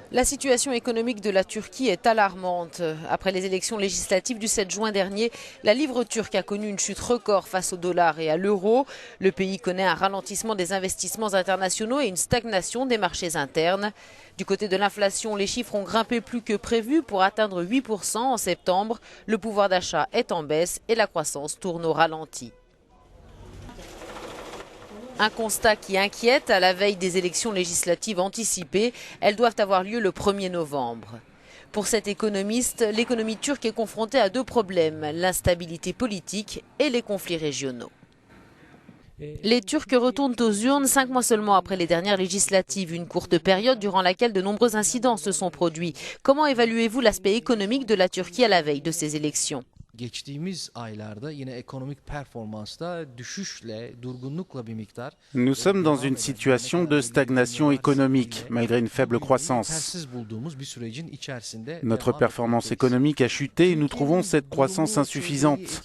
La situation économique de la Turquie est alarmante. Après les élections législatives du 7 juin dernier, la livre turque a connu une chute record face au dollar et à l'euro. Le pays connaît un ralentissement des investissements internationaux et une stagnation des marchés internes. Du côté de l'inflation, les chiffres ont grimpé plus que prévu pour atteindre 8% en septembre. Le pouvoir d'achat est en baisse et la croissance tourne au ralenti. Un constat qui inquiète à la veille des élections législatives anticipées. Elles doivent avoir lieu le 1er novembre. Pour cet économiste, l'économie turque est confrontée à deux problèmes, l'instabilité politique et les conflits régionaux. Les Turcs retournent aux urnes 5 mois seulement après les dernières législatives, une courte période durant laquelle de nombreux incidents se sont produits. Comment évaluez-vous l'aspect économique de la Turquie à la veille de ces élections ? Nous sommes dans une situation de stagnation économique, malgré une faible croissance. Notre performance économique a chuté et nous trouvons cette croissance insuffisante.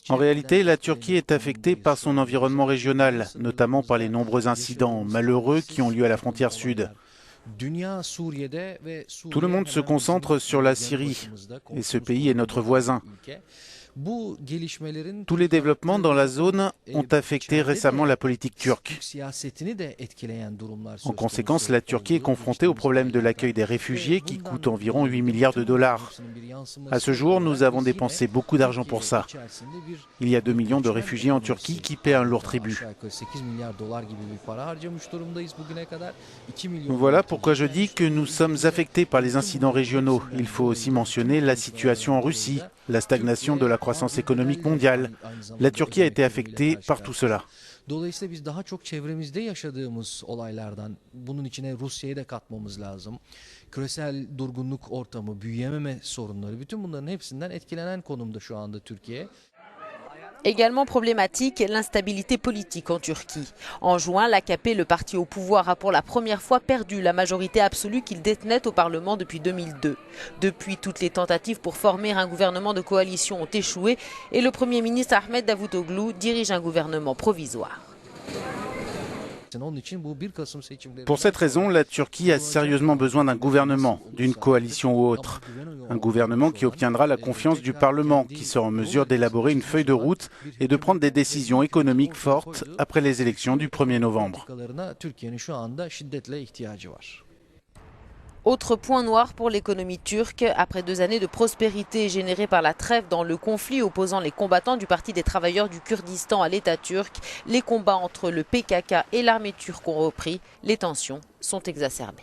En réalité, la Turquie est affectée par son environnement régional, notamment par les nombreux incidents malheureux qui ont lieu à la frontière sud. Tout le monde se concentre sur la Syrie et ce pays est notre voisin. Tous les développements dans la zone ont affecté récemment la politique turque. En conséquence, la Turquie est confrontée au problème de l'accueil des réfugiés qui coûte environ 8 milliards de dollars. À ce jour, nous avons dépensé beaucoup d'argent pour ça. Il y a 2 millions de réfugiés en Turquie qui paient un lourd tribut. Voilà pourquoi je dis que nous sommes affectés par les incidents régionaux. Il faut aussi mentionner la situation en Russie, la stagnation de la croissance économique mondiale. La Turquie a été affectée par tout cela. Dolayısıyla biz daha çok çevremizde yaşadığımız olaylardan bunun içine Rusya'yı da katmamız lazım. Küresel durgunluk ortamı, büyüyememe sorunları, bütün bunların hepsinden etkilenen konumda şu anda Türkiye. Également problématique, l'instabilité politique en Turquie. En juin, l'AKP, le parti au pouvoir, a pour la première fois perdu la majorité absolue qu'il détenait au Parlement depuis 2002. Depuis, toutes les tentatives pour former un gouvernement de coalition ont échoué et le Premier ministre Ahmed Davutoglu dirige un gouvernement provisoire. Pour cette raison, la Turquie a sérieusement besoin d'un gouvernement, d'une coalition ou autre. Un gouvernement qui obtiendra la confiance du Parlement, qui sera en mesure d'élaborer une feuille de route et de prendre des décisions économiques fortes après les élections du 1er novembre. Autre point noir pour l'économie turque, après 2 années de prospérité générées par la trêve dans le conflit opposant les combattants du Parti des travailleurs du Kurdistan à l'État turc, les combats entre le PKK et l'armée turque ont repris, les tensions sont exacerbées.